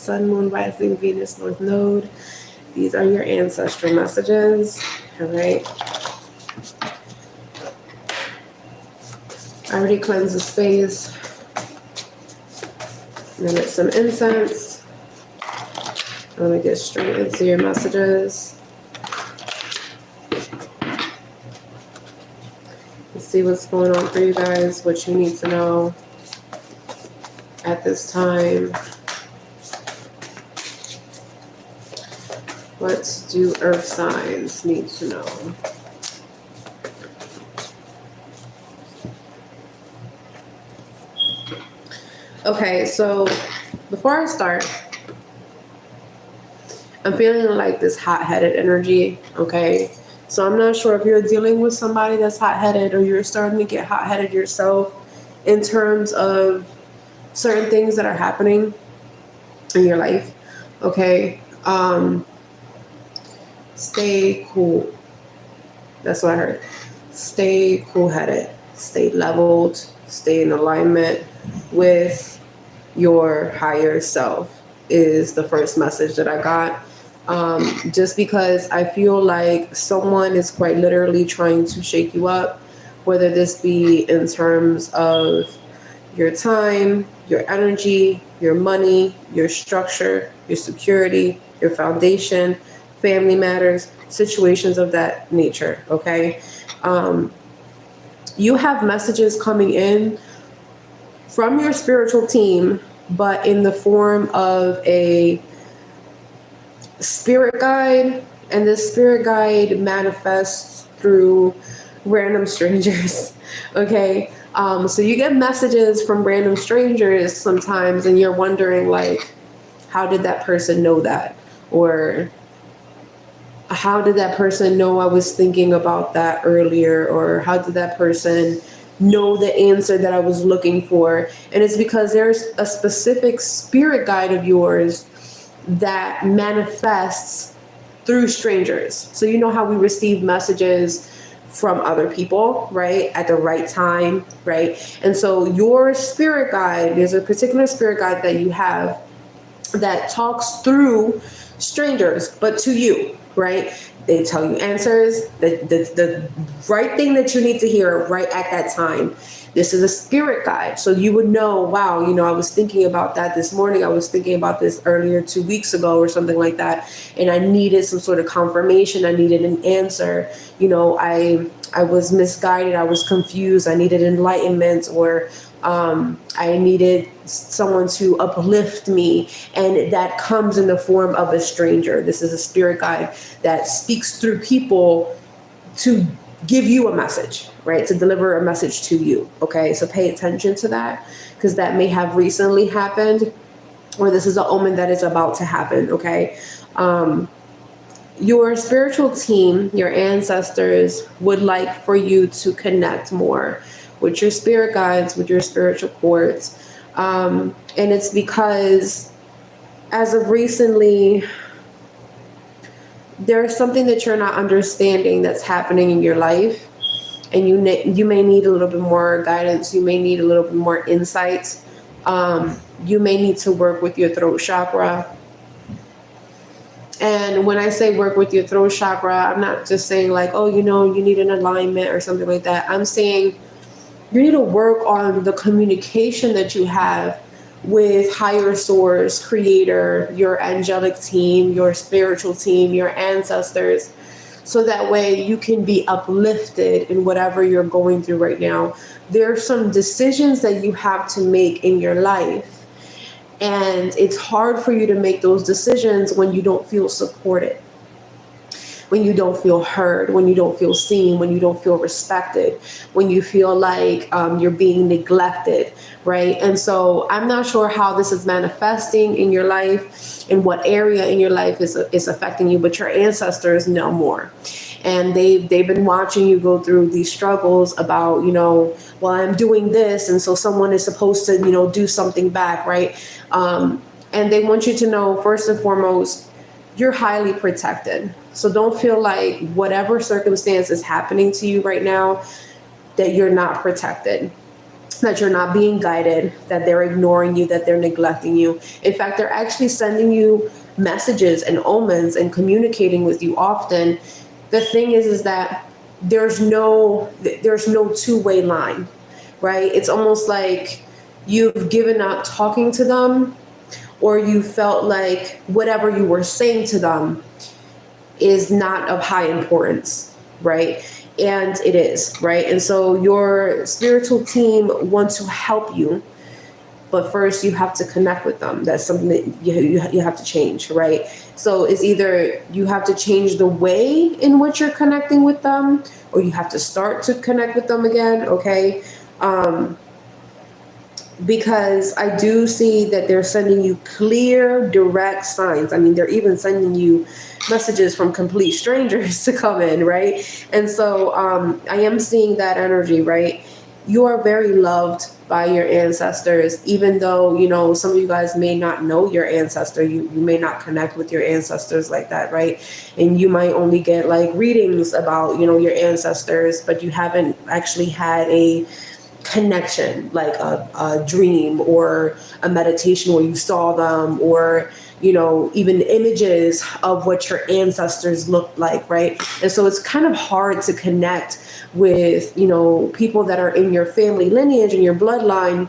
Sun, Moon, Rising, Venus, North Node. These are your ancestral messages. All right. I already cleansed the space. And then it's some incense. I'm going to get straight into your messages. Let's see what's going on for you guys, what you need to know at this time. What do earth signs need to know? Okay, so before I start, I'm feeling like this hot-headed energy, okay? So I'm not sure if you're dealing with somebody that's hot-headed or you're starting to get hot-headed yourself in terms of certain things that are happening in your life, okay? Stay cool. That's what I heard. Stay cool-headed. Stay leveled. Stay in alignment with your higher self is the first message that I got. Just because I feel like someone is quite literally trying to shake you up, whether this be in terms of your time, your energy, your money, your structure, your security, your foundation, family matters, situations of that nature, okay? You have messages coming in from your spiritual team, but in the form of a spirit guide, and this spirit guide manifests through random strangers, okay? So you get messages from random strangers sometimes, and you're wondering, like, how did that person know that? Or how did that person know I was thinking about that earlier? Or how did that person know the answer that I was looking for? And it's because there's a specific spirit guide of yours that manifests through strangers. So you know how we receive messages from other people, right? At the right time, right? And so your spirit guide, there's a particular spirit guide that you have that talks through strangers, but to you, right? They tell you answers, the right thing that you need to hear right at that time. This is a spirit guide. So you would know, wow, you know, I was thinking about that this morning. I was thinking about this earlier 2 weeks ago or something like that. And I needed some sort of confirmation. I needed an answer. You know, I was misguided. I was confused. I needed enlightenment, or I needed someone to uplift me. And that comes in the form of a stranger. This is a spirit guide that speaks through people to give you a message, right? To deliver a message to you. Okay. So pay attention to that, because that may have recently happened, or this is an omen that is about to happen. Okay. Your spiritual team, your ancestors, would like for you to connect more with your spirit guides, with your spiritual cords. And it's because as of recently, there's something that you're not understanding that's happening in your life, and you may need a little bit more guidance. You may need a little bit more insights. You may need to work with your throat chakra. And when I say work with your throat chakra, I'm not just saying like, oh, you know, you need an alignment or something like that. I'm saying you need to work on the communication that you have with higher source, creator, your angelic team, your spiritual team, your ancestors, so that way you can be uplifted in whatever you're going through right now. There are some decisions that you have to make in your life, and it's hard for you to make those decisions when you don't feel supported, when you don't feel heard, when you don't feel seen, when you don't feel respected, when you feel like you're being neglected, right? And so I'm not sure how this is manifesting in your life, in what area in your life is affecting you, but your ancestors know more. And they've been watching you go through these struggles about, you know, well, I'm doing this, and so someone is supposed to, you know, do something back, right? And they want you to know, first and foremost, you're highly protected. So don't feel like whatever circumstance is happening to you right now, that you're not protected. that you're not being guided, that they're ignoring you, that they're neglecting you. In fact, they're actually sending you messages and omens and communicating with you often. The thing is that there's no two-way line, right? It's almost like you've given up talking to them, or you felt like whatever you were saying to them is not of high importance, right? And it is, right? And so your spiritual team wants to help you, but first you have to connect with them. That's something that you have to change, right? So it's either you have to change the way in which you're connecting with them, or you have to start to connect with them again, okay? Because I do see that they're sending you clear, direct signs. I mean, they're even sending you messages from complete strangers to come in, right? And so I am seeing that energy, right? You are very loved by your ancestors, even though, you know, some of you guys may not know your ancestor. You may not connect with your ancestors like that, right? And you might only get like readings about, you know, your ancestors, but you haven't actually had a connection, like a dream or a meditation where you saw them, or, you know, even images of what your ancestors looked like, right? And so it's kind of hard to connect with, you know, people that are in your family lineage and your bloodline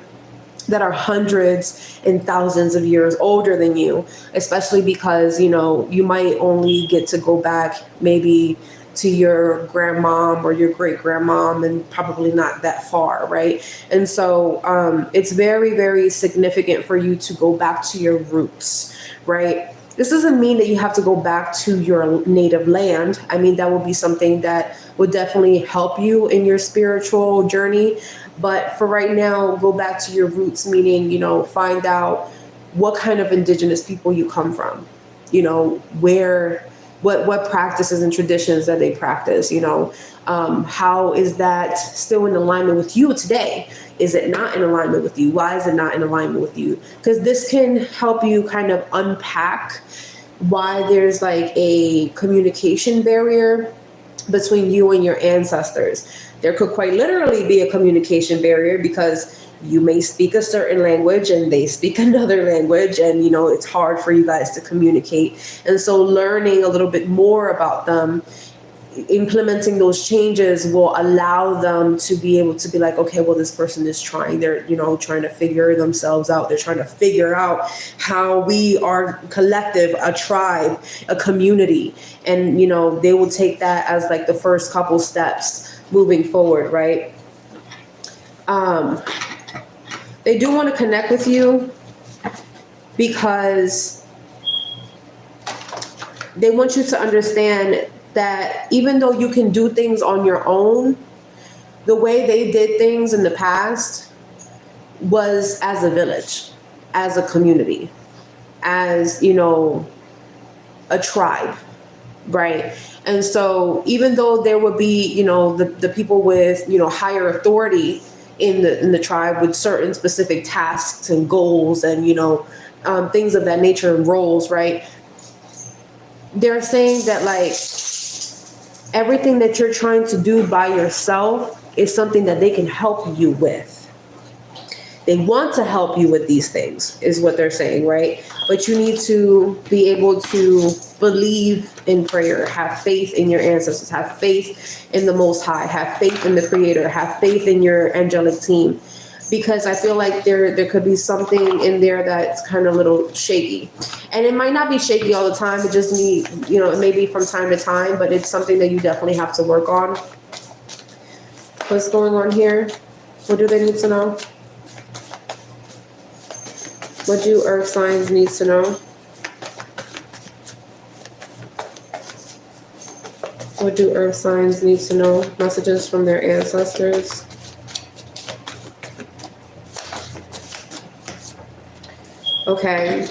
that are hundreds and thousands of years older than you, especially because, you know, you might only get to go back maybe to your grandmom or your great grandmom, and probably not that far, right? And so it's very, very significant for you to go back to your roots, right? This doesn't mean that you have to go back to your native land. I mean, that would be something that would definitely help you in your spiritual journey. But for right now, go back to your roots, meaning, you know, find out what kind of indigenous people you come from, you know, what practices and traditions that they practice, you know, how is that still in alignment with you today? Is it not in alignment with you? Why is it not in alignment with you? Because this can help you kind of unpack why there's like a communication barrier between you and your ancestors. There could quite literally be a communication barrier because you may speak a certain language and they speak another language, and, you know, it's hard for you guys to communicate. And so learning a little bit more about them, implementing those changes will allow them to be able to be like, okay, well, this person is trying. They're, you know, trying to figure themselves out. They're trying to figure out how we are collective, a tribe, a community. And, you know, they will take that as like the first couple steps moving forward, right? They do want to connect with you because they want you to understand that even though you can do things on your own, the way they did things in the past was as a village, as a community, as, you know, a tribe, right? And so even though there would be, you know, the people with, you know, higher authority in the tribe with certain specific tasks and goals and, you know, things of that nature and roles, right? They're saying that like everything that you're trying to do by yourself is something that they can help you with. They want to help you with these things, is what they're saying, right? But you need to be able to believe in prayer, have faith in your ancestors, have faith in the Most High, have faith in the Creator, have faith in your angelic team. Because I feel like there could be something in there that's kind of a little shaky. And it might not be shaky all the time. It just need, you know, it may be from time to time, but it's something that you definitely have to work on. What's going on here? What do they need to know? What do earth signs need to know? What do earth signs need to know? Messages from their ancestors. Okay.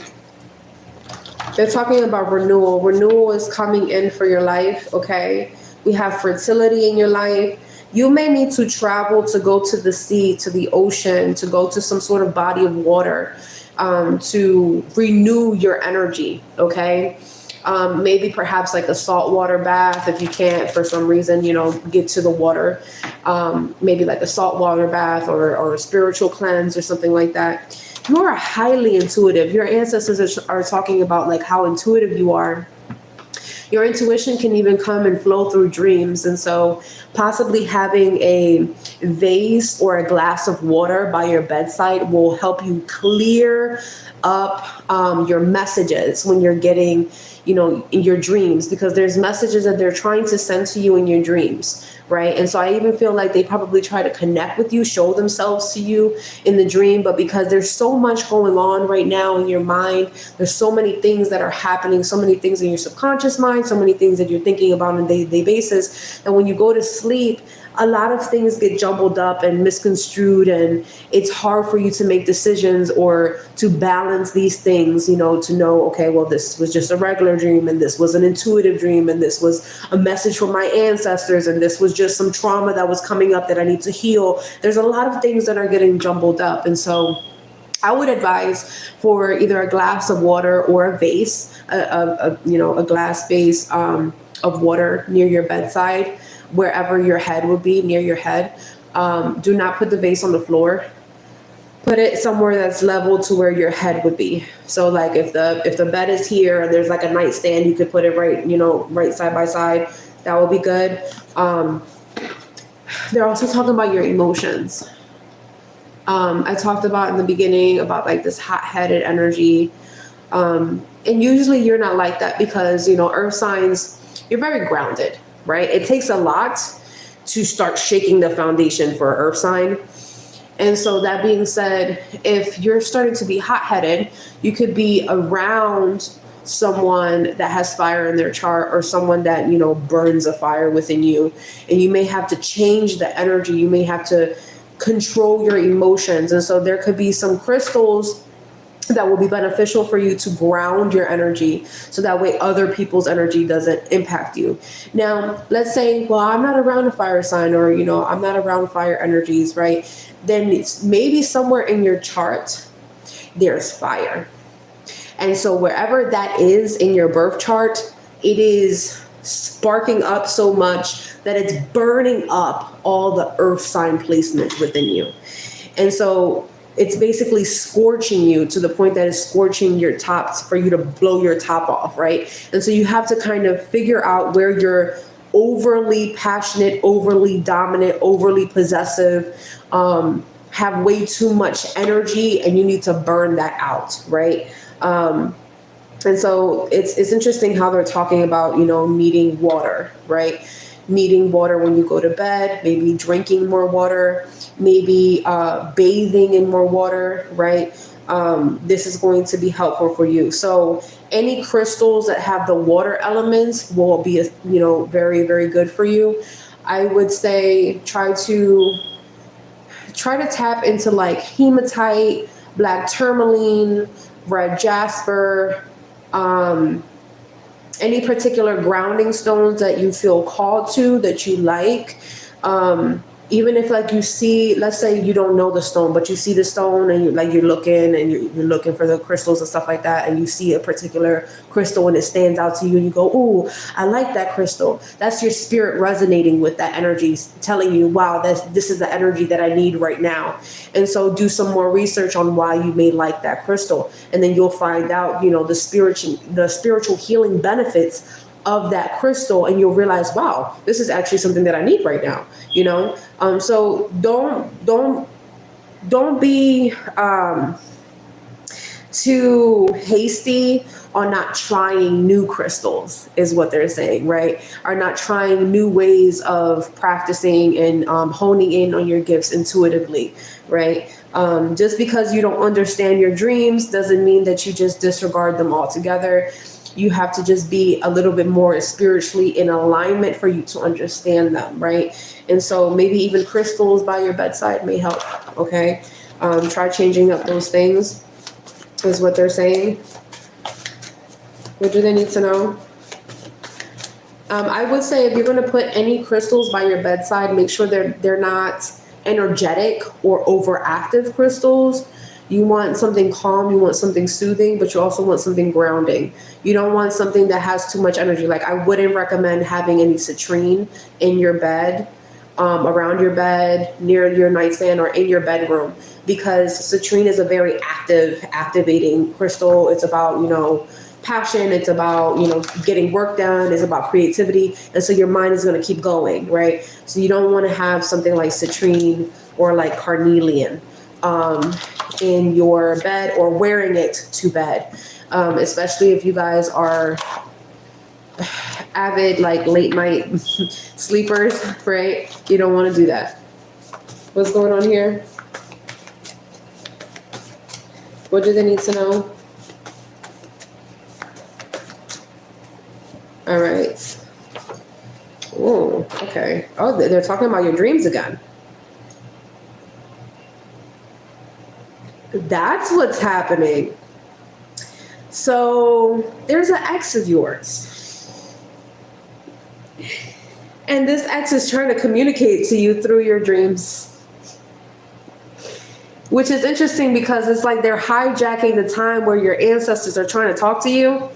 They're talking about renewal. Renewal is coming in for your life, okay? We have fertility in your life. You may need to travel to go to the sea, to the ocean, to go to some sort of body of water, to renew your energy, okay? Maybe perhaps like a saltwater bath if you can't for some reason, get to the water. Maybe like a saltwater bath or a spiritual cleanse or something like that. You are highly intuitive. Your ancestors are talking about like how intuitive you are. Your intuition can even come and flow through dreams. And so possibly having a vase or a glass of water by your bedside will help you clear up your messages when you're getting, in your dreams, because there's messages that they're trying to send to you in your dreams, right? And so I even feel like they probably try to connect with you, show themselves to you in the dream, but because there's so much going on right now in your mind, there's so many things that are happening, so many things in your subconscious mind, so many things that you're thinking about on a day-to-day basis, that when you go to sleep, a lot of things get jumbled up and misconstrued, and it's hard for you to make decisions or to balance these things, to know, okay, well, this was just a regular dream, and this was an intuitive dream, and this was a message from my ancestors, and this was just some trauma that was coming up that I need to heal. There's a lot of things that are getting jumbled up. And so I would advise for either a glass of water or a vase, a glass vase of water near your bedside, wherever your head would be, near your head. Do not put the vase on the floor. Put it somewhere that's level to where your head would be. So like if the bed is here and there's like a nightstand, you could put it right side by side. That would be good. They're also talking about your emotions. I talked about in the beginning about like this hot-headed energy. And usually you're not like that because, earth signs, you're very grounded, right? It takes a lot to start shaking the foundation for an earth sign. And so that being said, if you're starting to be hot-headed, you could be around someone that has fire in their chart, or someone that, burns a fire within you. And you may have to change the energy. You may have to control your emotions. And so there could be some crystals that will be beneficial for you to ground your energy, so that way other people's energy doesn't impact you. Now, let's say, well, I'm not around a fire sign, or, I'm not around fire energies, right? Then it's maybe somewhere in your chart, there's fire. And so wherever that is in your birth chart, it is sparking up so much that it's burning up all the earth sign placements within you. And so it's basically scorching you to the point that it's scorching your tops for you to blow your top off, right? And so you have to kind of figure out where you're overly passionate, overly dominant, overly possessive, have way too much energy, and you need to burn that out, right? And so it's interesting how they're talking about, needing water, right? Needing water when you go to bed, maybe drinking more water, maybe bathing in more water, right? This is going to be helpful for you. So any crystals that have the water elements will be, very, very good for you. I would say try to tap into like hematite, black tourmaline, red jasper, any particular grounding stones that you feel called to, that you like. Even if like you see, let's say you don't know the stone, but you see the stone and you're looking for the crystals and stuff like that, and you see a particular crystal and it stands out to you and you go, "Ooh, I like that crystal." That's your spirit resonating with that energy, telling you, wow, this is the energy that I need right now. And so do some more research on why you may like that crystal. And then you'll find out, the spiritual healing benefits of that crystal, and you'll realize, wow, this is actually something that I need right now, so don't be too hasty on not trying new crystals, is what they're saying, right? Or not trying new ways of practicing and honing in on your gifts intuitively, right? Just because you don't understand your dreams doesn't mean that you just disregard them altogether. You have to just be a little bit more spiritually in alignment for you to understand them, right? And so maybe even crystals by your bedside may help, okay? Try changing up those things, is what they're saying. What do they need to know? I would say if you're going to put any crystals by your bedside, make sure they're not energetic or overactive crystals. You want something calm, you want something soothing, but you also want something grounding. You don't want something that has too much energy. Like, I wouldn't recommend having any citrine in your bed, around your bed, near your nightstand, or in your bedroom, because citrine is a very activating crystal. It's about, passion. It's about, getting work done. It's about creativity. And so your mind is going to keep going, right? So you don't want to have something like citrine or like carnelian in your bed, or wearing it to bed, especially if you guys are avid, like, late night sleepers, right? You don't want to do that. What's going on here? What do they need to know? All right. Oh, okay. Oh, they're talking about your dreams again. That's what's happening. So there's an ex of yours. And this ex is trying to communicate to you through your dreams. Which is interesting, because it's like they're hijacking the time where your ancestors are trying to talk to you.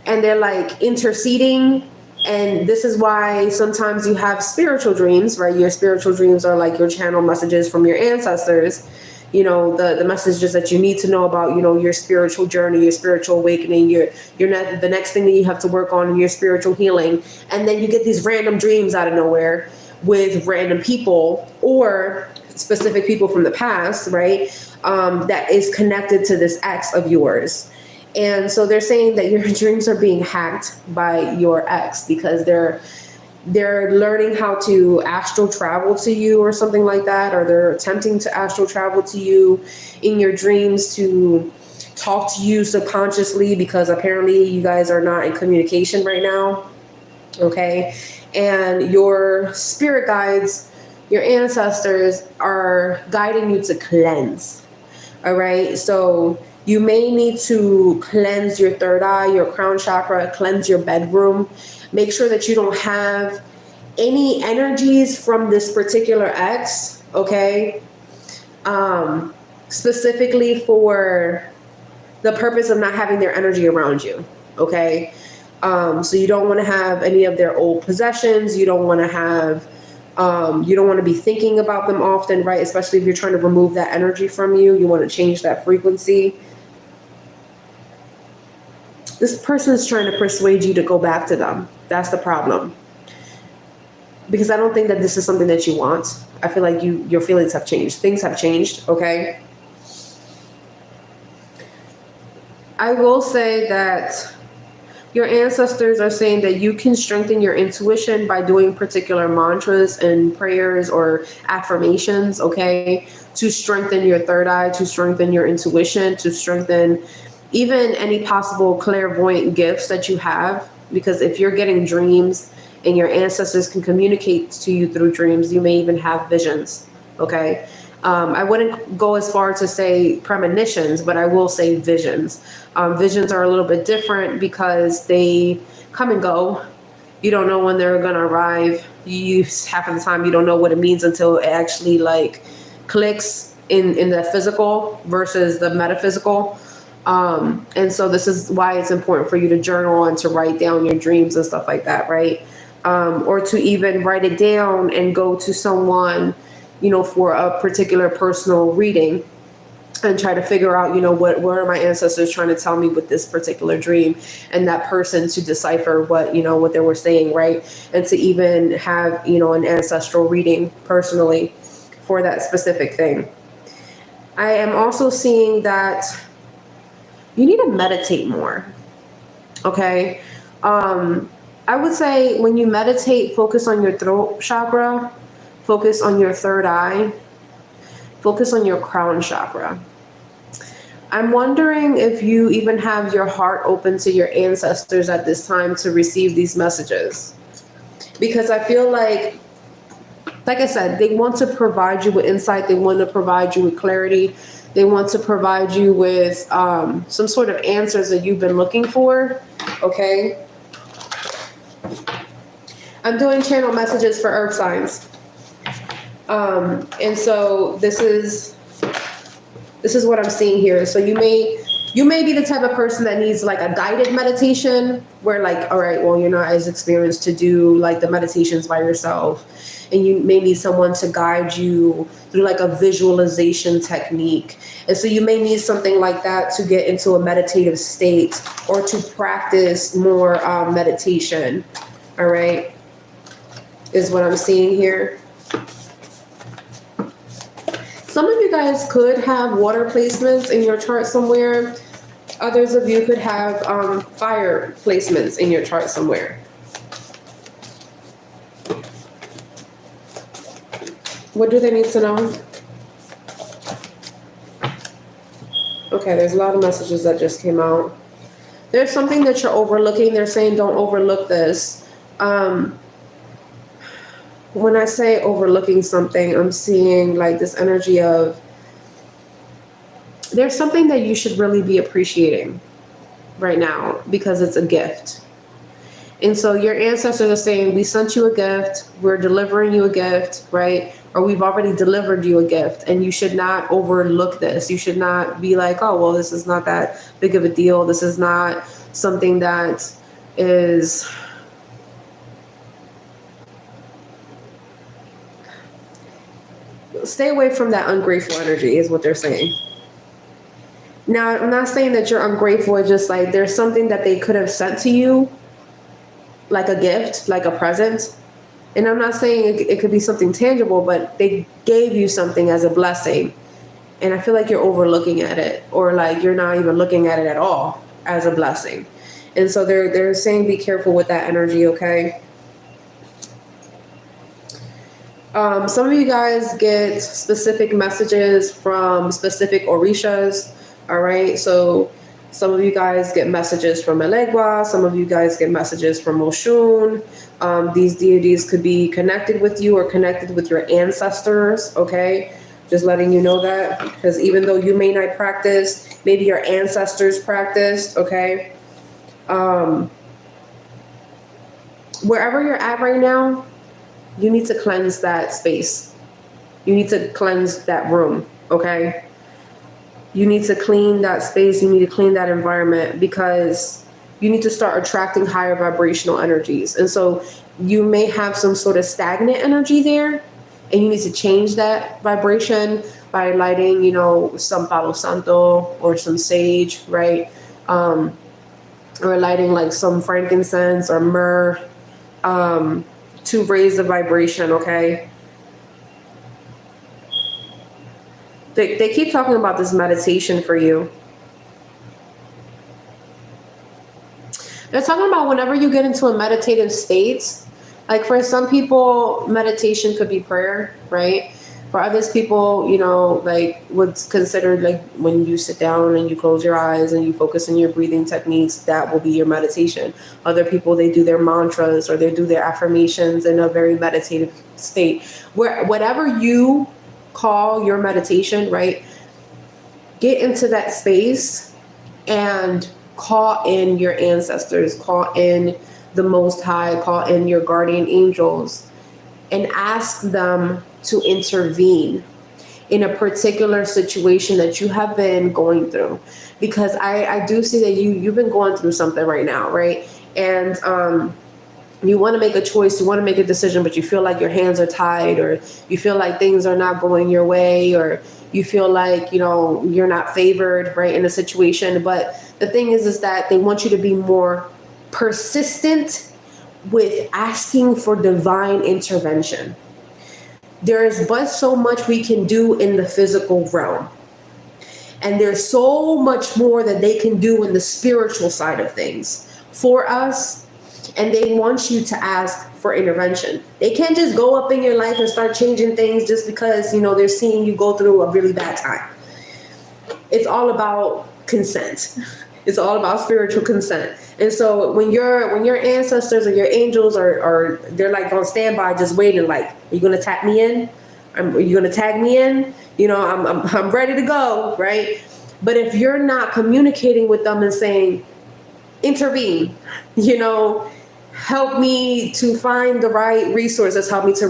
And they're like interceding. And this is why sometimes you have spiritual dreams, right? Your spiritual dreams are like your channel messages from your ancestors. The messages that you need to know about, your spiritual journey, your spiritual awakening, the next thing that you have to work on in your spiritual healing. And then you get these random dreams out of nowhere with random people, or specific people from the past, right? That is connected to this ex of yours. And so they're saying that your dreams are being hacked by your ex, because they're learning how to astral travel to you or something like that, or they're attempting to astral travel to you in your dreams to talk to you subconsciously, because apparently you guys are not in communication right now. Okay. And your spirit guides, your ancestors, are guiding you to cleanse. All right. So you may need to cleanse your third eye, your crown chakra, cleanse your bedroom. Make sure that you don't have any energies from this particular ex, okay? Specifically for the purpose of not having their energy around you, okay? So you don't want to have any of their old possessions. You don't want to have, you don't want to be thinking about them often, right? Especially if you're trying to remove that energy from you. You want to change that frequency. This person is trying to persuade you to go back to them. That's the problem. Because I don't think that this is something that you want. I feel like your feelings have changed. Things have changed, okay? I will say that your ancestors are saying that you can strengthen your intuition by doing particular mantras and prayers or affirmations, okay? To strengthen your third eye, to strengthen your intuition, to strengthen even any possible clairvoyant gifts that you have. Because if you're getting dreams and your ancestors can communicate to you through dreams, you may even have visions, okay? I wouldn't go as far to say premonitions, but I will say visions. Visions are a little bit different because they come and go. You don't know when they're going to arrive. Half of the time you don't know what it means until it actually like clicks in the physical versus the metaphysical. And so this is why it's important for you to journal and to write down your dreams and stuff like that, right? Or to even write it down and go to someone, for a particular personal reading and try to figure out, what are my ancestors trying to tell me with this particular dream, and that person to decipher what they were saying, right? And to even have, an ancestral reading personally for that specific thing. I am also seeing that you need to meditate more. Okay. I would say when you meditate, focus on your throat chakra, focus on your third eye, focus on your crown chakra. I'm wondering if you even have your heart open to your ancestors at this time to receive these messages. Because I feel like I said, they want to provide you with insight. They want to provide you with clarity. They want to provide you with some sort of answers that you've been looking for, okay? I'm doing channel messages for earth signs. And so this is This is what I'm seeing here. So you may be the type of person that needs like a guided meditation where like, all right, well, you're not as experienced to do like the meditations by yourself. And you may need someone to guide you through like a visualization technique. And so you may need something like that to get into a meditative state or to practice more meditation. All right, is what I'm seeing here. Some of you guys could have water placements in your chart somewhere. Others of you could have fire placements in your chart somewhere. What do they need to know? Okay, there's a lot of messages that just came out. There's something that you're overlooking. They're saying don't overlook this. When I say overlooking something, I'm seeing like this energy of there's something that you should really be appreciating right now because it's a gift. And so your ancestors are saying, we sent you a gift, we're delivering you a gift, right? Or we've already delivered you a gift, and you should not overlook this. You should not be like, oh, well, this is not that big of a deal. This is not something that is... Stay away from that ungrateful energy is what they're saying. Now, I'm not saying that you're ungrateful. It's just like there's something that they could have sent to you, like a gift, like a present. And I'm not saying it could be something tangible, but they gave you something as a blessing. And I feel like you're overlooking at it, or like you're not even looking at it at all as a blessing. And so they're saying be careful with that energy, okay? Some of you guys get specific messages from specific orishas, all right? So some of you guys get messages from Elegua. Some of you guys get messages from Oshun. These deities could be connected with you or connected with your ancestors, okay? Just letting you know that, because even though you may not practice, maybe your ancestors practiced, okay? Wherever you're at right now, you need to cleanse that space. You need to cleanse that room, okay? You need to clean that space. You need to clean that environment because you need to start attracting higher vibrational energies. And so you may have some sort of stagnant energy there, and you need to change that vibration by lighting, you know, some Palo Santo or some sage, right? Or lighting like some frankincense or myrrh to raise the vibration, okay? They keep talking about this meditation for you. They're talking about whenever you get into a meditative state, like for some people, meditation could be prayer, right? For others people, you know, like what's considered like when you sit down and you close your eyes and you focus on your breathing techniques, that will be your meditation. Other people, they do their mantras or they do their affirmations in a very meditative state. Whatever you call your meditation, right? Get into that space and call in your ancestors, call in the Most High, call in your guardian angels, and ask them to intervene in a particular situation that you have been going through. Because I do see that you've been going through something right now, right? And you want to make a choice, you want to make a decision, but you feel like your hands are tied, or you feel like things are not going your way, or you feel like, you know, you're not favored, right, in a situation. But the thing is that they want you to be more persistent with asking for divine intervention. There is but so much we can do in the physical realm. And there's so much more that they can do in the spiritual side of things for us. And they want you to ask for intervention. They can't just go up in your life and start changing things just because, you know, they're seeing you go through a really bad time. It's all about consent. It's all about spiritual consent. And so when your ancestors or your angels are they're like on standby, just waiting, like, are you going to tag me in? Are you going to tag me in? You know, I'm ready to go, right? But if you're not communicating with them and saying, intervene, you know, help me to find the right resources, help me to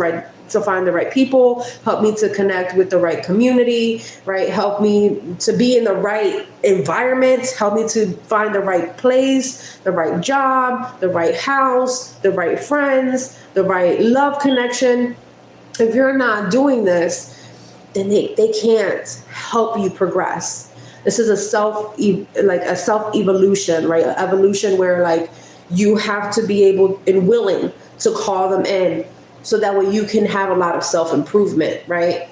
to find the right people, help me to connect with the right community, right? Help me to be in the right environment, help me to find the right place, the right job, the right house, the right friends, the right love connection. If you're not doing this, then they can't help you progress. This is a self evolution, right? An evolution where like you have to be able and willing to call them in, so that way you can have a lot of self-improvement, right?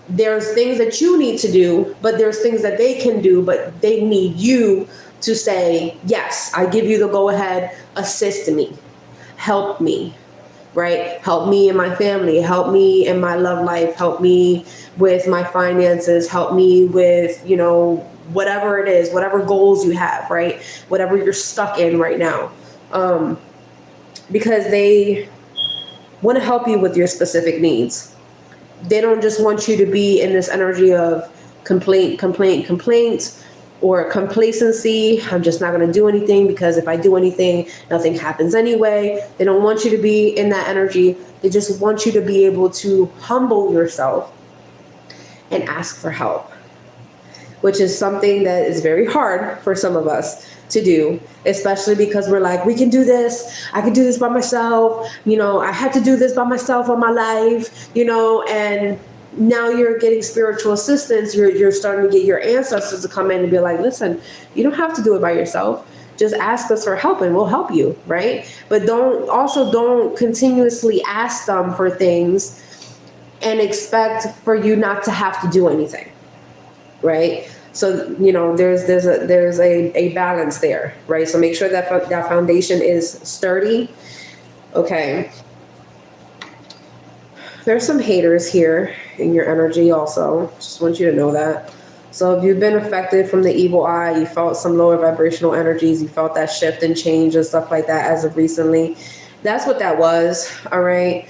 There's things that you need to do, but there's things that they can do, but they need you to say, yes, I give you the go ahead, assist me, help me, right? Help me and my family, help me in my love life, help me with my finances, help me with, you know, whatever it is, whatever goals you have, right? Whatever you're stuck in right now. Because they want to help you with your specific needs. They don't just want you to be in this energy of complaint, or complacency. I'm just not going to do anything because if I do anything, nothing happens anyway. They don't want you to be in that energy. They just want you to be able to humble yourself and ask for help, which is something that is very hard for some of us to do, especially because we're like, we can do this. I can do this by myself. You know, I had to do this by myself all my life, you know, and now you're getting spiritual assistance. You're starting to get your ancestors to come in and be like, listen, you don't have to do it by yourself. Just ask us for help and we'll help you, right? But don't continuously ask them for things and expect for you not to have to do anything, right? So, you know, there's a balance there, right? So make sure that that foundation is sturdy. Okay. There's some haters here in your energy also. Just want you to know that. So if you've been affected from the evil eye, you felt some lower vibrational energies, you felt that shift and change and stuff like that as of recently, that's what that was, all right?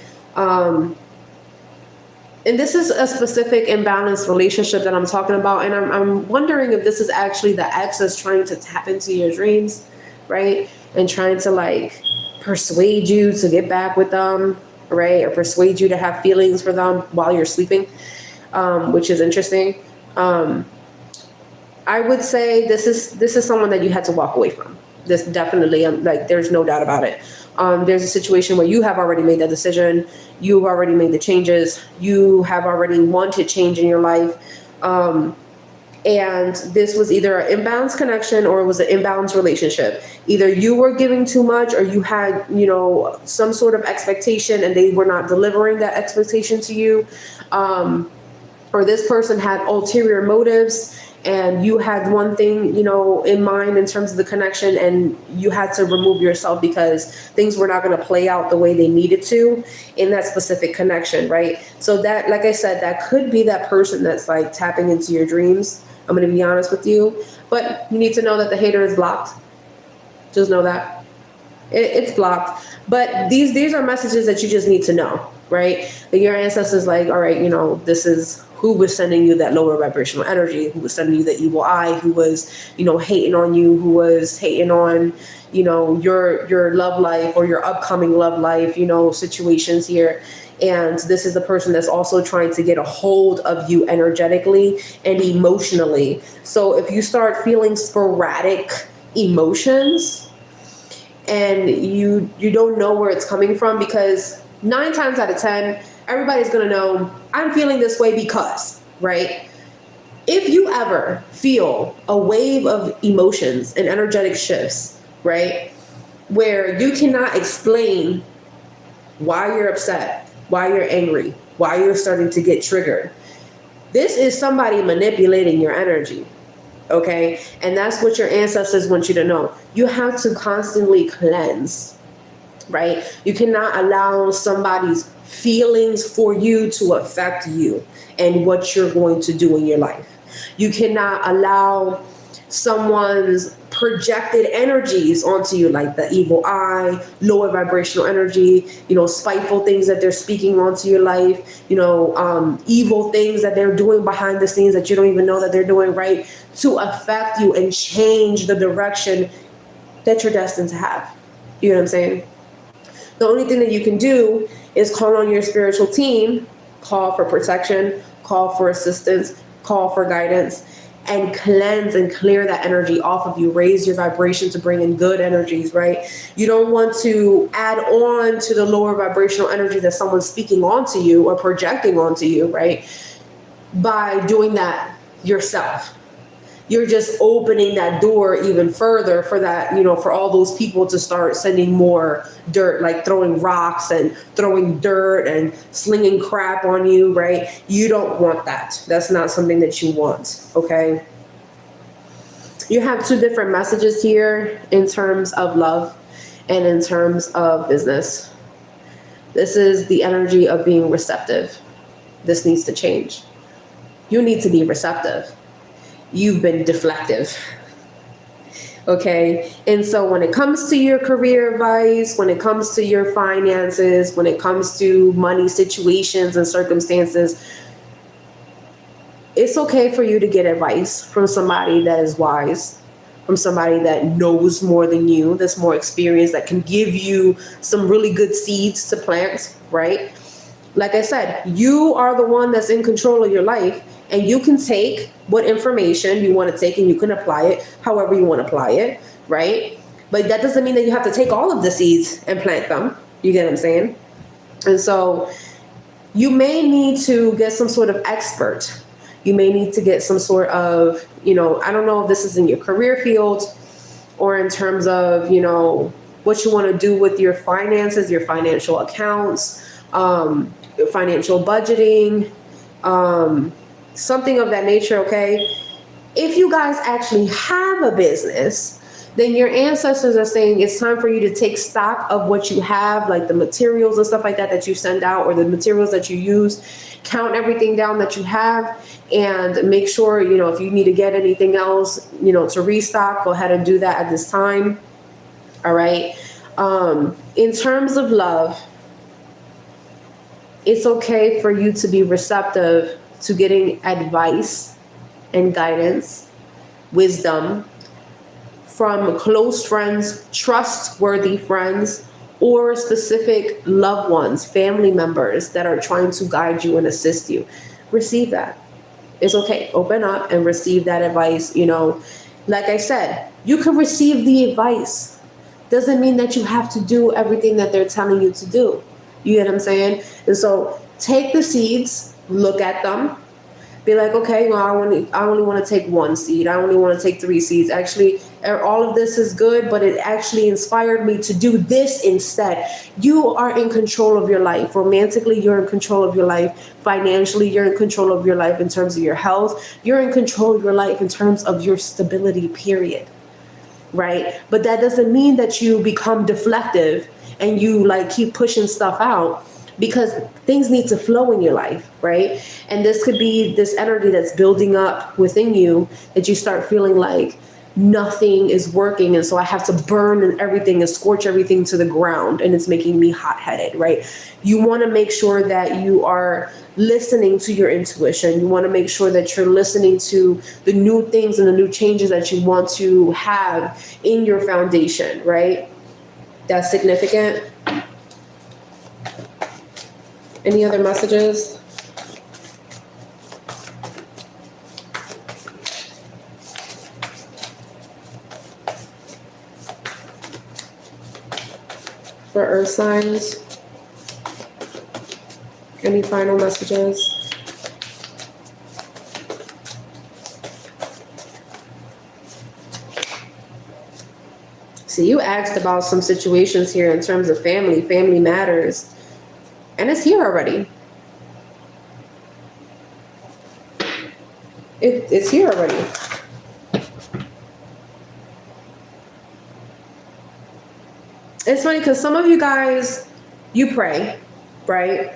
And this is a specific imbalanced relationship that I'm talking about. And I'm wondering if this is actually the ex that's trying to tap into your dreams, right? And trying to like persuade you to get back with them, right? Or persuade you to have feelings for them while you're sleeping, which is interesting. I would say this is someone that you had to walk away from. This definitely, like, there's no doubt about it. There's a situation where you have already made that decision. You've already made the changes. You have already wanted change in your life. And this was either an imbalanced connection or it was an imbalanced relationship. Either you were giving too much or you had, you know, some sort of expectation and they were not delivering that expectation to you. Or this person had ulterior motives and you had one thing, you know, in mind in terms of the connection, and you had to remove yourself because things were not going to play out the way they needed to in that specific connection, right? So that, like I said, that could be that person that's like tapping into your dreams. I'm going to be honest with you, but you need to know that the hater is blocked. Just know that it's blocked. But these are messages that you just need to know, right? That your ancestors like, all right, you know, this is who was sending you that lower vibrational energy, who was sending you the evil eye, who was, you know, hating on you, who was hating on, you know, your love life or your upcoming love life, you know, situations here. And this is the person that's also trying to get a hold of you energetically and emotionally. So if you start feeling sporadic emotions and you don't know where it's coming from, because 9 times out of 10, everybody's going to know I'm feeling this way because, right? If you ever feel a wave of emotions and energetic shifts, right, where you cannot explain why you're upset, why you're angry, why you're starting to get triggered, this is somebody manipulating your energy, okay? And that's what your ancestors want you to know. You have to constantly cleanse, right? You cannot allow somebody's feelings for you to affect you and what you're going to do in your life. You cannot allow someone's projected energies onto you, like the evil eye, lower vibrational energy, you know, spiteful things that they're speaking onto your life, you know, evil things that they're doing behind the scenes that you don't even know that they're doing, right, to affect you and change the direction that you're destined to have. You know what I'm saying? The only thing that you can do is call on your spiritual team, call for protection, call for assistance, call for guidance, and cleanse and clear that energy off of you. Raise your vibration to bring in good energies, right? You don't want to add on to the lower vibrational energy that someone's speaking onto you or projecting onto you, right? By doing that yourself. You're just opening that door even further for that, for all those people to start sending more dirt, like throwing rocks and throwing dirt and slinging crap on you, right? You don't want that. That's not something that you want, okay? You have two different messages here in terms of love and in terms of business. This is the energy of being receptive. This needs to change. You need to be receptive. You've been deflective. Okay. And so when it comes to your career advice, when it comes to your finances, when it comes to money situations and circumstances, it's okay for you to get advice from somebody that is wise, from somebody that knows more than you, that's more experienced, that can give you some really good seeds to plant, right? Like I said, you are the one that's in control of your life. And you can take what information you want to take and you can apply it however you want to apply it, right? But that doesn't mean that you have to take all of the seeds and plant them. You get what I'm saying? And so you may need to get some sort of expert. You may need to get some sort of, I don't know if this is in your career field or in terms of, what you want to do with your finances, your financial accounts, your financial budgeting, something of that nature, okay? If you guys actually have a business, then your ancestors are saying it's time for you to take stock of what you have, like the materials and stuff like that you send out or the materials that you use. Count everything down that you have and make sure, if you need to get anything else, to restock, go ahead and do that at this time. All right. In terms of love, it's okay for you to be receptive to getting advice and guidance, wisdom from close friends, trustworthy friends, or specific loved ones, family members that are trying to guide you and assist you. Receive that. It's okay. Open up and receive that advice. Like I said, you can receive the advice. Doesn't mean that you have to do everything that they're telling you to do. You get what I'm saying? And so take the seeds, look at them, be like, okay, well, I only want to take one seed. I only want to take 3 seeds. Actually, all of this is good, but it actually inspired me to do this instead. You are in control of your life. Romantically, you're in control of your life. Financially, you're in control of your life in terms of your health. You're in control of your life in terms of your stability, period. Right? But that doesn't mean that you become deflective and you keep pushing stuff out, because things need to flow in your life, right? And this could be this energy that's building up within you that you start feeling like nothing is working. And so I have to burn everything and scorch everything to the ground. And it's making me hot-headed, right? You want to make sure that you are listening to your intuition. You want to make sure that you're listening to the new things and the new changes that you want to have in your foundation, right? That's significant. Any other messages? For earth signs? Any final messages? See, you asked about some situations here in terms of family. Family matters. And it's here already. It's here already. It's funny because some of you guys, you pray, right?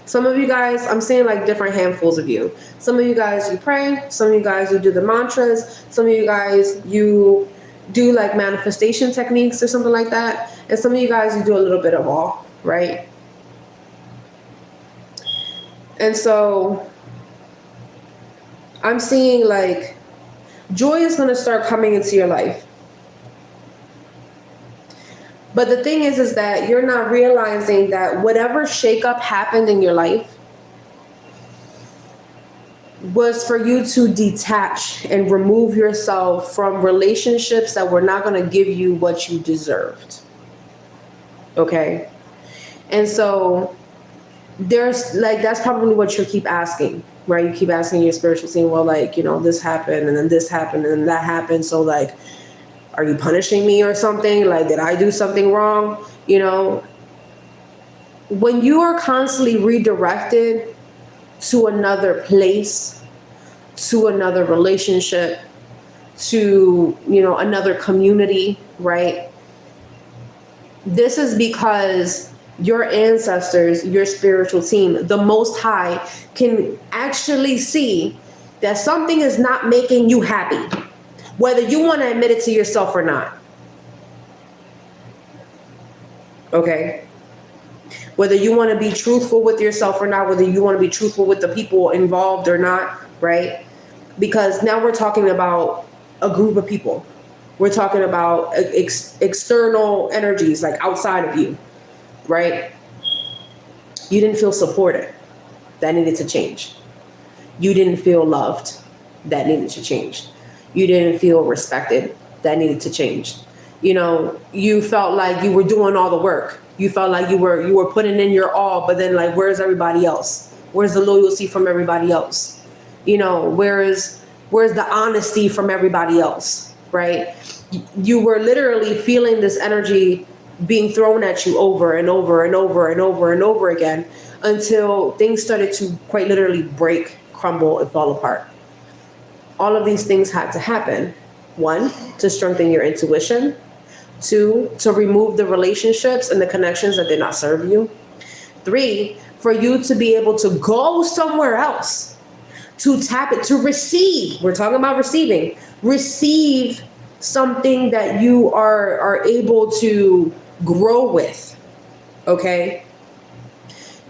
Some of you guys, I'm seeing different handfuls of you. Some of you guys, you pray. Some of you guys, you do the mantras. Some of you guys, you do manifestation techniques or something like that. And some of you guys, you do a little bit of all, right? And so I'm seeing joy is going to start coming into your life. But the thing is that you're not realizing that whatever shakeup happened in your life was for you to detach and remove yourself from relationships that were not going to give you what you deserved. Okay? And so there's like, that's probably what you keep asking, right? You keep asking your spiritual team, well, like, you know, this happened and then this happened and then that happened. So like, are you punishing me or something? Like, did I do something wrong? You know, when you are constantly redirected to another place, to another relationship, to, you know, another community, right? This is because your ancestors, your spiritual team, the Most High, can actually see that something is not making you happy, whether you want to admit it to yourself or not. Okay? Whether you want to be truthful with yourself or not, whether you want to be truthful with the people involved or not, right? Because now we're talking about a group of people. We're talking about external energies, like outside of you, right? You didn't feel supported. That needed to change. You didn't feel loved. That needed to change. You didn't feel respected. That needed to change. You know, you felt like you were doing all the work. You felt like you were putting in your all, but then like, where's everybody else? Where's the loyalty from everybody else? You know, where's the honesty from everybody else, right? You were literally feeling this energy being thrown at you over and over and over and over and over again until things started to quite literally break, crumble, and fall apart. All of these things had to happen. 1, to strengthen your intuition. 2, to remove the relationships and the connections that did not serve you. 3, for you to be able to go somewhere else, to tap it, to receive. We're talking about receiving. Receive something that you are able to grow with. Okay?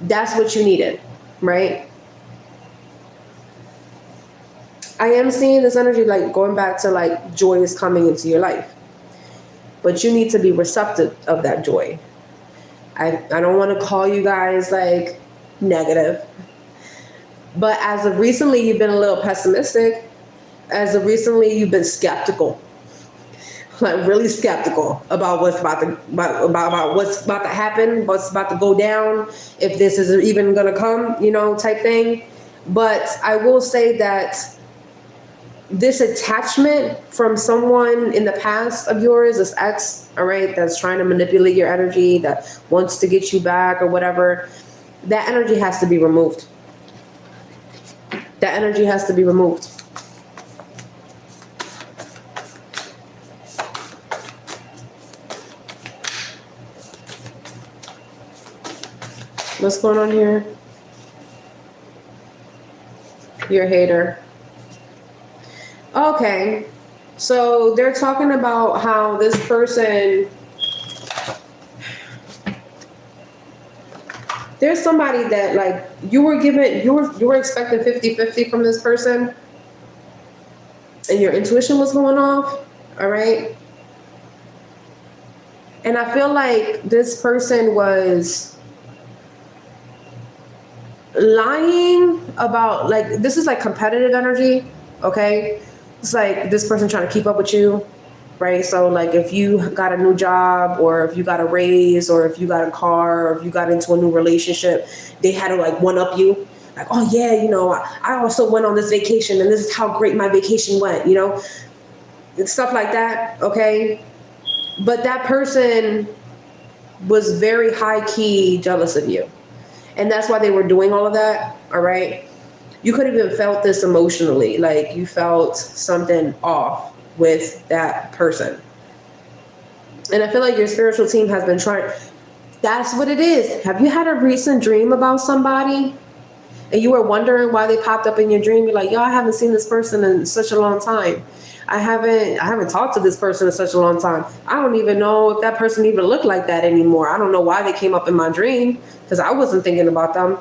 That's what you needed, right? I am seeing this energy like going back to like joy is coming into your life. But you need to be receptive of that joy. I don't want to call you guys like negative. But as of recently, you've been a little pessimistic. As of recently, you've been skeptical. Like really skeptical about what's about to happen, what's about to go down, if this is even going to come, you know, type thing. But I will say that this attachment from someone in the past of yours, this ex, all right, that's trying to manipulate your energy, that wants to get you back or whatever, that energy has to be removed. That energy has to be removed. What's going on here? You're a hater. Okay, so they're talking about how this person, there's somebody that like you were expecting 50-50 from this person and your intuition was going off, all right? And I feel like this person was lying about, like, this is like competitive energy, okay? It's like this person trying to keep up with you, right? So like if you got a new job or if you got a raise or if you got a car or if you got into a new relationship, they had to like one up you. Like, oh yeah, you know, I also went on this vacation and this is how great my vacation went, you know? And stuff like that, okay? But that person was very high key jealous of you. And that's why they were doing all of that, all right? You could have even felt this emotionally, like you felt something off with that person. And I feel like your spiritual team has been trying. That's what it is. Have you had a recent dream about somebody and you were wondering why they popped up in your dream? You're like, yo, I haven't seen this person in such a long time. I haven't talked to this person in such a long time. I don't even know if that person even looked like that anymore. I don't know why they came up in my dream because I wasn't thinking about them.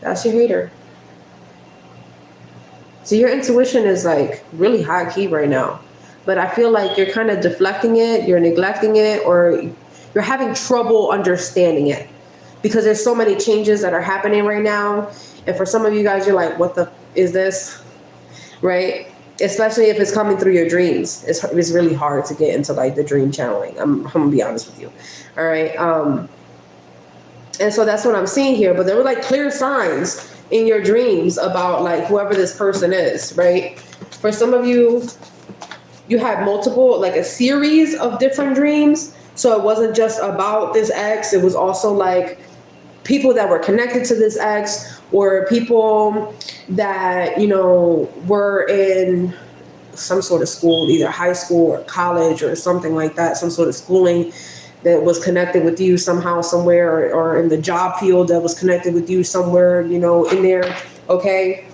That's your hater. So your intuition is like really high key right now. but I feel like you're kind of deflecting it, you're neglecting it, or you're having trouble understanding it because there's so many changes that are happening right now. And for some of you guys, you're like, what the is this? Right? Especially if it's coming through your dreams. It's really hard to get into like the dream channeling. I'm gonna be honest with you. All right. And so that's what I'm seeing here. But there were like clear signs in your dreams about like whoever this person is, right? For some of you, you had multiple, like a series of different dreams. So it wasn't just about this ex. It was also like people that were connected to this ex, or people that, you know, were in some sort of school, either high school or college or something like that, some sort of schooling that was connected with you somehow, somewhere, or in the job field that was connected with you somewhere, you know, in there, okay?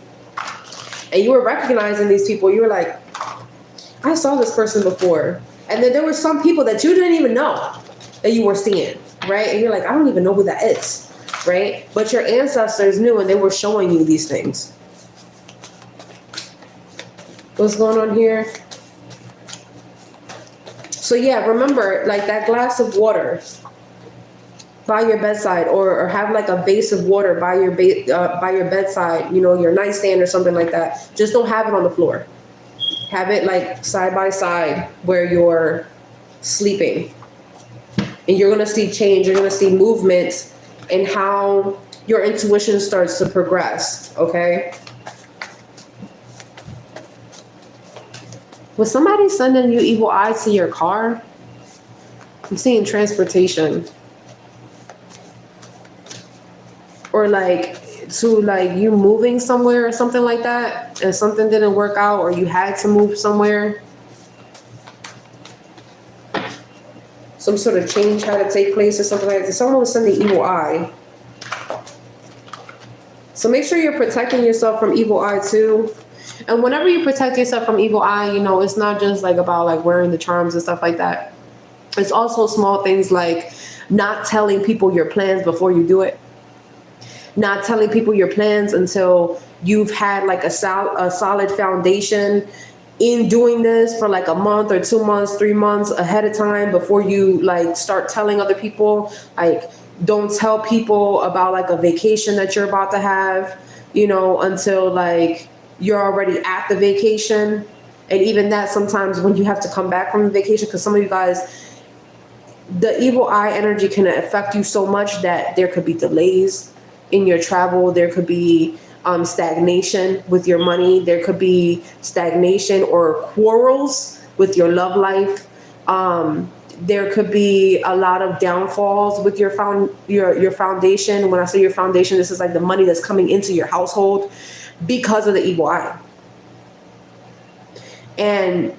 And you were recognizing these people. You were like, I saw this person before. And then there were some people that you didn't even know that you were seeing, right? And you're like, I don't even know who that is. Right? But your ancestors knew and they were showing you these things. What's going on here? So yeah, remember, like that glass of water by your bedside, or have like a vase of water by your bedside, you know, your nightstand or something like that. Just don't have it on the floor. Have it like side by side where you're sleeping. And you're going to see change. You're going to see movements and how your intuition starts to progress, okay? Was somebody sending you evil eyes to your car? I'm seeing transportation. Or like to like you moving somewhere or something like that, and something didn't work out, or you had to move somewhere. Some sort of change had to take place or something like that. Someone was sending evil eye. So make sure you're protecting yourself from evil eye too. And whenever you protect yourself from evil eye, you know, it's not just like about like wearing the charms and stuff like that. It's also small things like not telling people your plans before you do it. Not telling people your plans until you've had like a solid foundation in doing this for like a month or 2 months, 3 months ahead of time before you like start telling other people. Like, don't tell people about like a vacation that you're about to have, you know, until like you're already at the vacation. And even that, sometimes when you have to come back from the vacation, because some of you guys, the evil eye energy can affect you so much that there could be delays in your travel. There could be stagnation with your money. There could be stagnation or quarrels with your love life. There could be a lot of downfalls with your foundation. When I say your foundation, this is like the money that's coming into your household because of the evil eye. And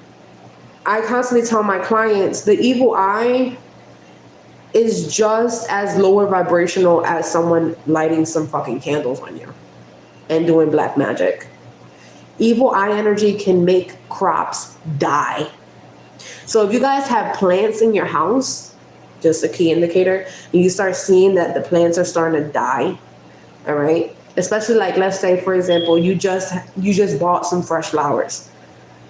I constantly tell my clients, the evil eye is just as lower vibrational as someone lighting some fucking candles on you and doing black magic. Evil eye energy can make crops die. So if you guys have plants in your house, just a key indicator, and you start seeing that the plants are starting to die, all right? Especially like, let's say, for example, you just bought some fresh flowers.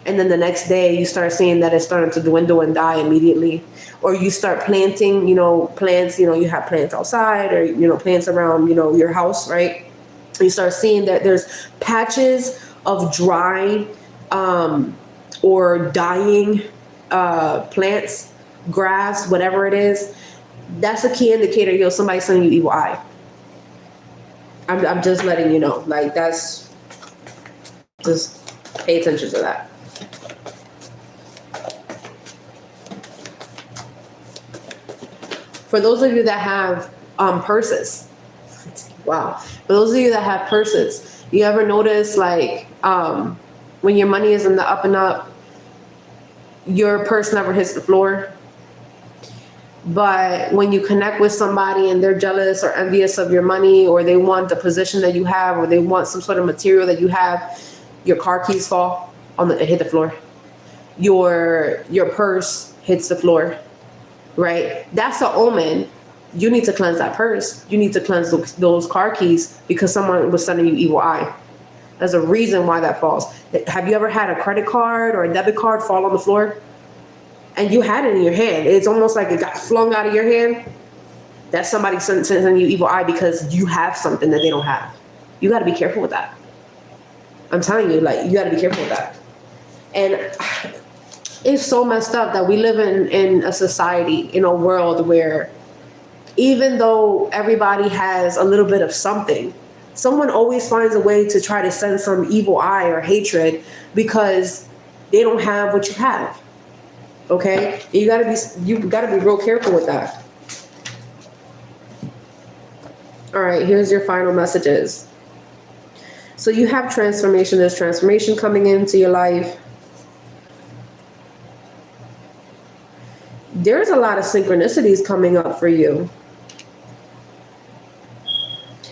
And then the next day you start seeing that it's starting to dwindle and die immediately. Or you start planting, you know, plants, you know, you have plants outside or, you know, plants around, you know, your house, right? You start seeing that there's patches of dry or dying plants, grass, whatever it is. That's a key indicator, yo, somebody's sending you evil eye. I'm just letting you know. Like, that's, just pay attention to that. For those of you that have purses, wow. For those of you that have purses, you ever notice like when your money is in the up and up, your purse never hits the floor? But when you connect with somebody and they're jealous or envious of your money, or they want the position that you have, or they want some sort of material that you have, your car keys fall hit the floor. Your purse hits the floor. Right? That's an omen. You need to cleanse that purse. You need to cleanse those car keys because someone was sending you evil eye. There's a reason why that falls. Have you ever had a credit card or a debit card fall on the floor? And you had it in your hand. It's almost like it got flung out of your hand. That's somebody sending you evil eye because you have something that they don't have. You got to be careful with that. I'm telling you, like, you got to be careful with that. And it's so messed up that we live in a society, in a world where even though everybody has a little bit of something, someone always finds a way to try to send some evil eye or hatred because they don't have what you have. Okay? You gotta be real careful with that. All right, here's your final messages. So you have transformation. There's transformation coming into your life. There's a lot of synchronicities coming up for you.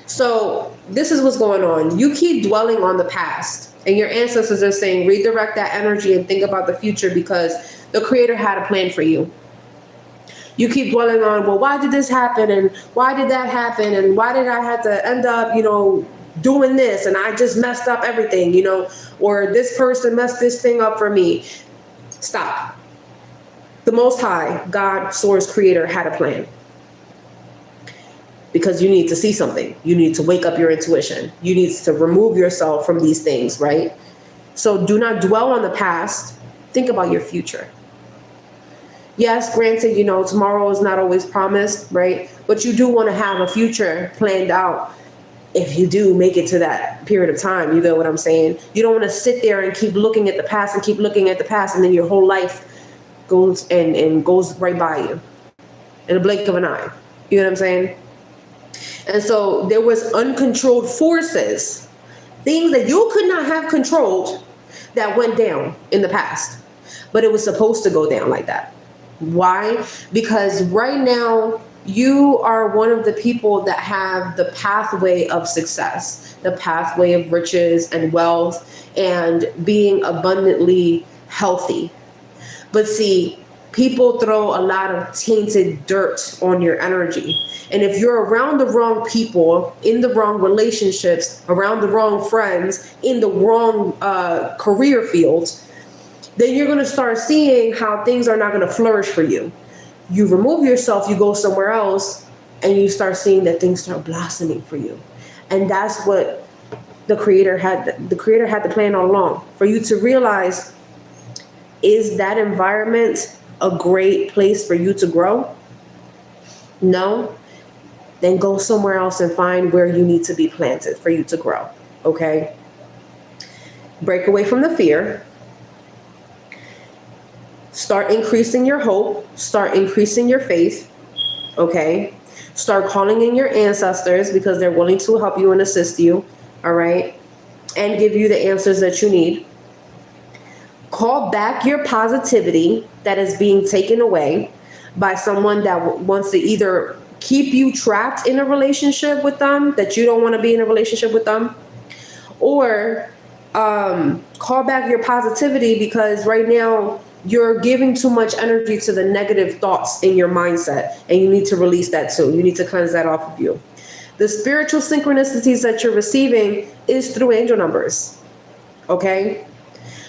So this is what's going on. You keep dwelling on the past, and your ancestors are saying redirect that energy and think about the future because the Creator had a plan for you. You keep dwelling on, well, why did this happen? And why did that happen? And why did I have to end up, doing this? And I just messed up everything, or this person messed this thing up for me. Stop. The Most High, God, Source, Creator had a plan. Because you need to see something. You need to wake up your intuition. You need to remove yourself from these things, right? So do not dwell on the past. Think about your future. Yes, granted, tomorrow is not always promised, right? But you do want to have a future planned out if you do make it to that period of time. You get what I'm saying? You don't want to sit there and keep looking at the past and keep looking at the past, and then your whole life goes and goes right by you in a blink of an eye. You know what I'm saying? And so there was uncontrolled forces, things that you could not have controlled, that went down in the past. But it was supposed to go down like that. Why? Because right now you are one of the people that have the pathway of success, the pathway of riches and wealth and being abundantly healthy. But see, people throw a lot of tainted dirt on your energy. And if you're around the wrong people, in the wrong relationships, around the wrong friends, in the wrong career fields, then you're going to start seeing how things are not going to flourish for you. You remove yourself, you go somewhere else, and you start seeing that things start blossoming for you. And that's what the Creator had. The Creator had the plan all along, for you to realize, is that environment a great place for you to grow? No? Then go somewhere else and find where you need to be planted for you to grow. Okay? Break away from the fear. Start increasing your hope. Start increasing your faith. Okay? Start calling in your ancestors because they're willing to help you and assist you. All right? And give you the answers that you need. Call back your positivity that is being taken away by someone that wants to either keep you trapped in a relationship with them, that you don't want to be in a relationship with them, or call back your positivity because right now you're giving too much energy to the negative thoughts in your mindset, and you need to release that too. You need to cleanse that off of you. The spiritual synchronicities that you're receiving is through angel numbers. Okay?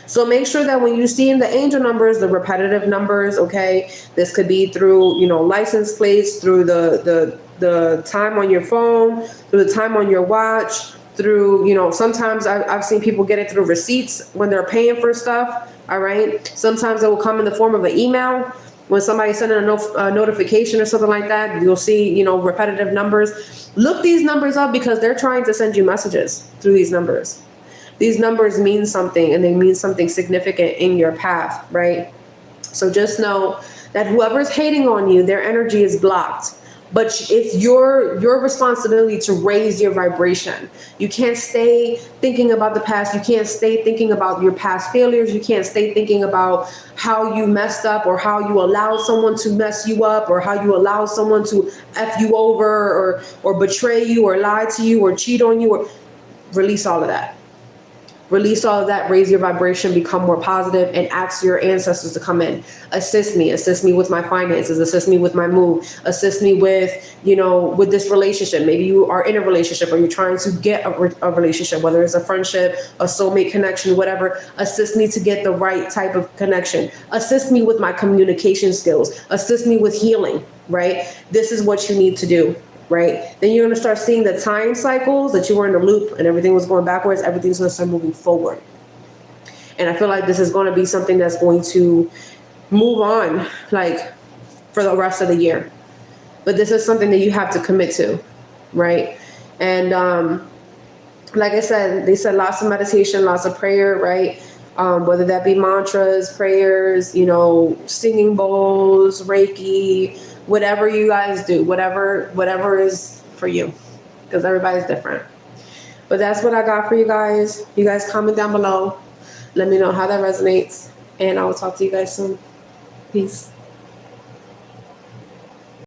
So make sure that when you see in the angel numbers, the repetitive numbers, okay, this could be through, license plates, through the time on your phone, through the time on your watch, through, sometimes I've seen people get it through receipts when they're paying for stuff. All right. Sometimes it will come in the form of an email. When somebody's sending a notification or something like that, you'll see, repetitive numbers. Look these numbers up because they're trying to send you messages through these numbers. These numbers mean something, and they mean something significant in your path, right? So just know that whoever's hating on you, their energy is blocked. But it's your responsibility to raise your vibration. You can't stay thinking about the past. You can't stay thinking about your past failures. You can't stay thinking about how you messed up or how you allowed someone to mess you up or how you allowed someone to F you over or betray you or lie to you or cheat on you. Or release all of that. Release all of that, raise your vibration, become more positive, and ask your ancestors to come in. Assist me with my finances, assist me with my move, assist me with, with this relationship. Maybe you are in a relationship or you're trying to get a relationship, whether it's a friendship, a soulmate connection, whatever. Assist me to get the right type of connection. Assist me with my communication skills. Assist me with healing, right? This is what you need to do. Right? Then you're going to start seeing the time cycles that you were in a loop and everything was going backwards. Everything's going to start moving forward. And I feel like this is going to be something that's going to move on, like, for the rest of the year. But this is something that you have to commit to, right? And like I said, they said lots of meditation, lots of prayer, right? Whether that be mantras, prayers, singing bowls, Reiki, whatever you guys do, whatever is for you, because everybody's different. But that's what I got for you guys. You guys comment down below. Let me know how that resonates, and I will talk to you guys soon. Peace.